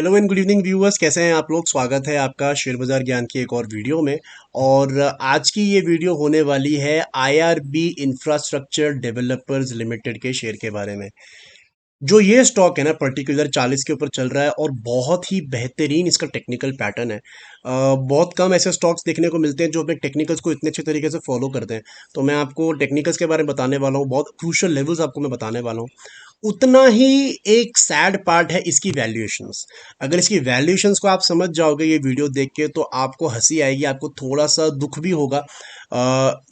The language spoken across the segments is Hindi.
Hello and good evening viewers, कैसे हैं आप लोग। स्वागत है आपका शेयर बाजार ज्ञान की एक और वीडियो में। और आज की ये वीडियो होने वाली है आईआरबी इंफ्रास्ट्रक्चर डेवलपर्स लिमिटेड के शेयर के बारे में। जो ये स्टॉक है ना, पर्टिकुलर 40 के ऊपर चल रहा है और बहुत ही बेहतरीन इसका टेक्निकल पैटर्न है। बहुत कम ऐसे स्टॉक्स देखने को मिलते हैं जो अपने टेक्निकल्स को इतने अच्छे तरीके से फॉलो करते हैं। तो मैं आपको टेक्निकल्स के बारे में बताने वाला हूँ, बहुत क्रूशियल लेवल्स आपको मैं बताने वाला हूँ। उतना ही एक सैड पार्ट है इसकी वैल्यूएशंस। अगर इसकी वैल्यूएशंस को आप समझ जाओगे ये वीडियो देख के, तो आपको हंसी आएगी, आपको थोड़ा सा दुख भी होगा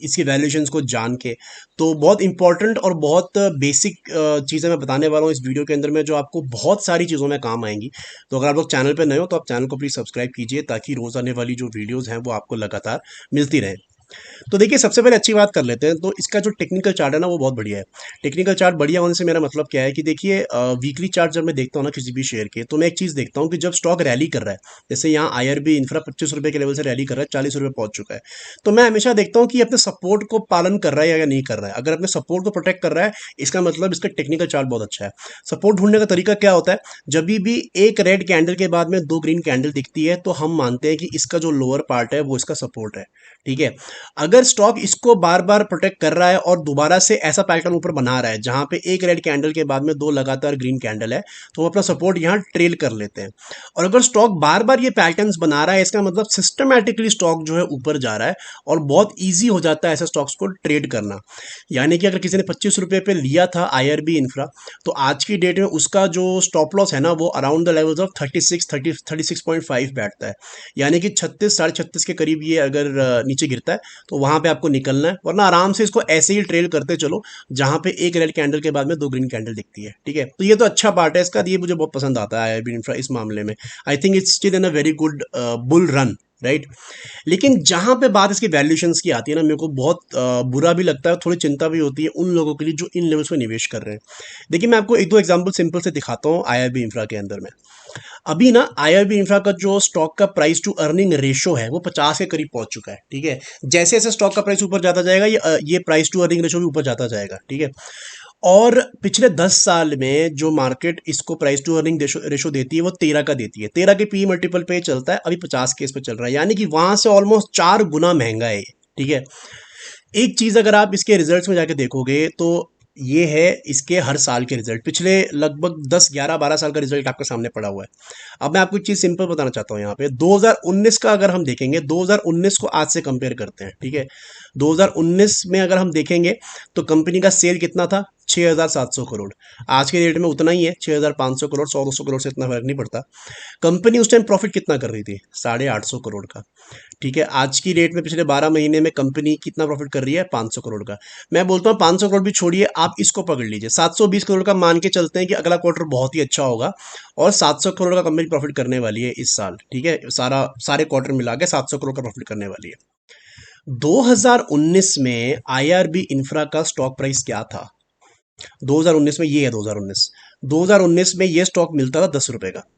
इसकी वैल्यूएशंस को जान के। तो बहुत इंपॉर्टेंट और बहुत बेसिक चीज़ें मैं बताने वाला हूँ इस वीडियो के अंदर में, जो आपको बहुत सारी चीज़ों में काम आएंगी। तो अगर आप लोग चैनल पर नए हो तो आप चैनल को प्लीज़ सब्सक्राइब कीजिए, ताकि रोज़ आने वाली जो वीडियोज़ हैं वो आपको लगातार मिलती रहें। तो देखिए, सबसे पहले अच्छी बात कर लेते हैं। तो इसका जो टेक्निकल चार्ट है ना, वो बहुत बढ़िया है। टेक्निकल चार्ट बढ़िया होने से मेरा मतलब क्या है कि देखिए, वीकली चार्ट जब मैं देखता हूँ ना किसी भी शेयर के, तो मैं एक चीज़ देखता हूँ कि जब स्टॉक रैली कर रहा है, जैसे यहाँ आईआरबी इंफ्रा 25 रुपये के लेवल से रैली कर रहा है, 40 रुपये पहुंच चुका है, तो मैं हमेशा देखता हूँ कि अपने सपोर्ट को पालन कर रहा है या नहीं कर रहा है। अगर अपने सपोर्ट को प्रोटेक्ट कर रहा है, इसका मतलब इसका टेक्निकल चार्ट बहुत अच्छा है। सपोर्ट ढूंढने का तरीका क्या होता है, जब भी एक रेड कैंडल के बाद में दो ग्रीन कैंडल दिखती है, तो हम मानते हैं कि इसका जो लोअर पार्ट है वो इसका सपोर्ट है। ठीक है। अगर स्टॉक इसको बार बार प्रोटेक्ट कर रहा है और दोबारा से ऐसा पैटर्न ऊपर बना रहा है जहां पे एक रेड कैंडल के बाद में दो लगातार ग्रीन कैंडल है, तो हम अपना सपोर्ट यहां ट्रेल कर लेते हैं। और अगर स्टॉक बार बार ये पैटर्न्स बना रहा है, इसका मतलब सिस्टमैटिकली स्टॉक जो है ऊपर जा रहा है, और बहुत ईजी हो जाता है ऐसे स्टॉक्स को ट्रेड करना। यानी कि अगर किसी ने 25 रुपये पे लिया था आईआरबी इंफ्रा, तो आज की डेट में उसका जो स्टॉप लॉस है ना, वो अराउंड द लेवल्स ऑफ 36.5 बैठता है। यानी कि 36 36.5 के करीब ये अगर नीचे गिरता है, तो वहां पे आपको निकलना है, वरना आराम से इसको ऐसे ही ट्रेल करते चलो, जहां पे एक रेड कैंडल के बाद में दो ग्रीन कैंडल दिखती है। ठीक है। तो ये तो अच्छा पार्ट है इसका, ये मुझे बहुत पसंद आता है आईआरबी इंफ्रा इस मामले में। I think it's still in a very good bull run, right. लेकिन जहां पे बात इसकी वैल्यूएशंस की आती है ना, मेरे को बहुत बुरा भी लगता है, थोड़ी चिंता भी होती है उन लोगों के लिए जो इन लेवल्स पे निवेश कर रहे हैं। देखिए, मैं आपको एक दो एग्जांपल सिंपल से दिखाता हूँ आईआरबी इंफ्रा के अंदर में। अभी ना आईआरबी इंफ्रा का जो स्टॉक का प्राइस टू अर्निंग रेशो है, वो 50 के करीब पहुंच चुका है। ठीक है। जैसे जैसे स्टॉक का प्राइस ऊपर जाता जाएगा, ये प्राइस टू अर्निंग रेशो भी ऊपर जाता जाएगा। ठीक है। और पिछले 10 साल में जो मार्केट इसको प्राइस टू अर्निंग रेशो देती है, वो 13 का देती है। 13 के पी मल्टीपल पे चलता है, अभी 50 के इस पे चल रहा है, यानी कि वहां से ऑलमोस्ट 4 गुना महंगा है ये। ठीक है। एक चीज अगर आप इसके रिजल्ट्स में जाके देखोगे, तो ये है इसके हर साल के रिजल्ट, पिछले लगभग 10 11 12 साल का रिजल्ट आपके सामने पड़ा हुआ है। अब मैं आपको एक चीज सिंपल बताना चाहता हूँ यहाँ पे। 2019 का अगर हम देखेंगे, 2019 को आज से कंपेयर करते हैं। ठीक है। 2019 में अगर हम देखेंगे, तो कंपनी का सेल कितना था, 6,700 करोड़। आज के डेट में उतना ही है, 6,500 करोड़। 100 200 करोड़ से इतना फर्क नहीं पड़ता। कंपनी उस टाइम प्रॉफिट कितना कर रही थी, 850 करोड़ का। ठीक है। आज की डेट में पिछले 12 महीने में कंपनी कितना प्रॉफिट कर रही है, 500 करोड़ का। मैं बोलता हूँ 500 करोड़ भी छोड़िए, आप इसको पकड़ लीजिए, 720 करोड़ का मान के चलते हैं कि अगला क्वार्टर बहुत ही अच्छा होगा, और 700 करोड़ का कंपनी प्रॉफिट करने वाली है इस साल। ठीक है। सारे क्वार्टर मिला के 700 करोड़ का प्रॉफिट करने वाली है। 2019 में आईआरबी इंफ्रा का स्टॉक प्राइस क्या था। 2019 में, ये है 2019, 2019 में ये स्टॉक मिलता था 10 रुपए का।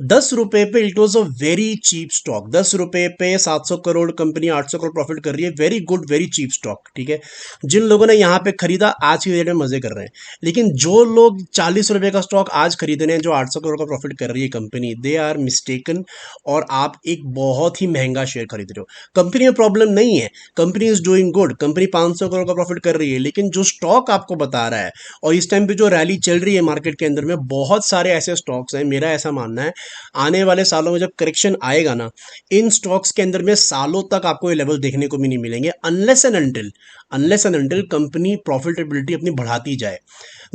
10 रुपए पे it was a very cheap stock. 10 रुपए पे 700 करोड़ कंपनी 800 करोड़ प्रॉफिट कर रही है, very good, very cheap stock. ठीक है। जिन लोगों ने यहाँ पे खरीदा, आज की डेट में मजे कर रहे हैं। लेकिन जो लोग 40 रुपए का स्टॉक आज खरीद रहे हैं, जो 800 करोड़ का प्रॉफिट कर रही है कंपनी, दे आर मिस्टेकन। और आप एक बहुत ही महंगा शेयर खरीद रहे हो। कंपनी में प्रॉब्लम नहीं है, company is doing good, company 500 crore का प्रॉफिट कर रही है, लेकिन जो स्टॉक आपको बता रहा है, और इस टाइम पे जो रैली चल रही है मार्केट के अंदर में, बहुत सारे ऐसे स्टॉक्स हैं, मेरा ऐसा मानना है आने वाले सालों में जब करेक्शन आएगा ना, इन स्टॉक्स के अंदर में सालों तक आपको ये लेवल देखने को भी नहीं मिलेंगे, unless and until company profitability अपनी बढ़ाती जाए।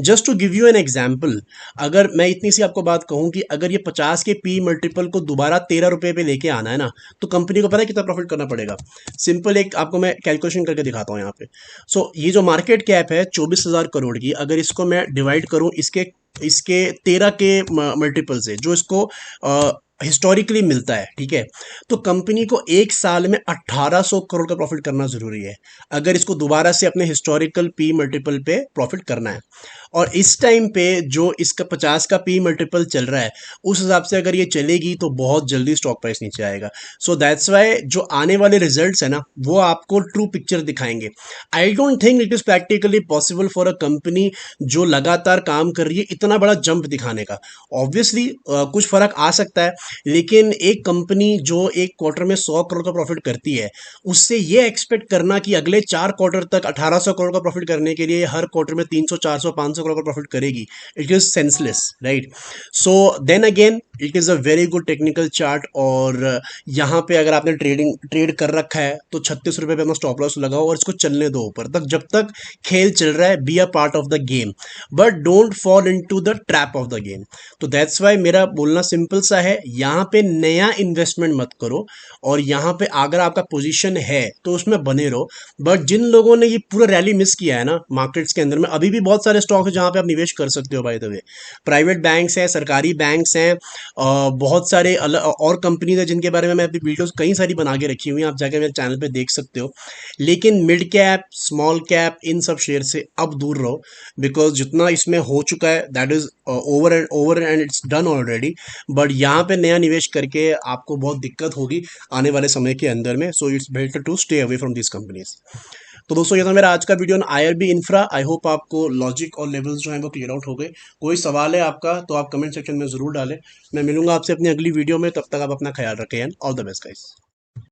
Just to give you an example, अगर मैं इतनी सी आपको बात कहूं कि अगर ये 50 के पी मल्टीपल को दोबारा 13 रुपए पे लेके आना है ना, तो कंपनी को पता है कितना प्रॉफिट करना पड़ेगा। सिंपल एक आपको मैं कैलकुलेशन करके दिखाता हूं यहाँ पे। सो ये जो मार्केट कैप है 24,000 करोड़ की, अगर इसको मैं डिवाइड करूं इसके इसके 13 के मल्टीपल से, जो इसको हिस्टोरिकली मिलता है, ठीक है। तो कंपनी को एक साल में 1800 करोड़ का प्रॉफिट करना जरूरी है अगर इसको दोबारा से अपने हिस्टोरिकल पी मल्टीपल पे प्रॉफिट करना है। और इस टाइम पे जो इसका 50 का पी मल्टीपल चल रहा है, उस हिसाब से अगर ये चलेगी तो बहुत जल्दी स्टॉक प्राइस नीचे आएगा। सो दैट्स वाई जो आने वाले रिजल्ट्स है ना, वो आपको ट्रू पिक्चर दिखाएंगे। I don't think it is practically possible for a company जो लगातार काम कर रही है इतना बड़ा जंप दिखाने का। ऑब्वियसली कुछ फर्क आ सकता है, लेकिन एक कंपनी जो एक क्वार्टर में 100 करोड़ का प्रॉफिट करती है, उससे ये एक्सपेक्ट करना कि अगले 4 क्वार्टर तक 1800 करोड़ का प्रॉफिट करने के लिए हर क्वार्टर में 300 400 500 करोड़ का प्रॉफिट करेगी, it is senseless, right. So then again it is a very good technical chart. और यहाँ पे अगर आपने ट्रेड कर रखा है तो 36 रुपये पे अपना स्टॉप लॉस लगाओ और इसको चलने दो ऊपर तक, जब तक खेल चल रहा है। Be a part of the game, but don't fall into the trap of the game. तो दैट्स वाई मेरा बोलना सिंपल सा है, यहाँ पे नया इन्वेस्टमेंट मत करो। और यहाँ पे अगर आपका पोजीशन है तो उसमें बने रहो। बट जिन लोगों ने ये पूरा रैली मिस किया है ना मार्केट्स के अंदर में, अभी भी बहुत सारे स्टॉक है जहाँ पे आप निवेश कर सकते हो। By the way, private banks हैं, सरकारी बैंक्स हैं, बहुत सारे अलग और कंपनीज है जिनके बारे में मैं अपनी वीडियोस कई सारी बना के रखी हुई हैं, आप जाके मेरे चैनल पे देख सकते हो। लेकिन मिड कैप, स्मॉल कैप, इन सब शेयर से अब दूर रहो, बिकॉज जितना इसमें हो चुका है that is over and it's done already. But यहाँ पे नया निवेश करके आपको बहुत दिक्कत होगी आने वाले समय के अंदर में। So it's better to stay away from this companies. तो दोस्तों, ये था मेरा आज का video on IRB infra. I hope आपको लॉजिक और लेवल्स जो हैं वो क्लियर आउट हो गए। कोई सवाल है आपका तो आप कमेंट सेक्शन में जरूर डालें। मैं मिलूंगा आपसे अपनी अगली वीडियो में, तब तक आप अपना ख्याल रखें and all the best guys.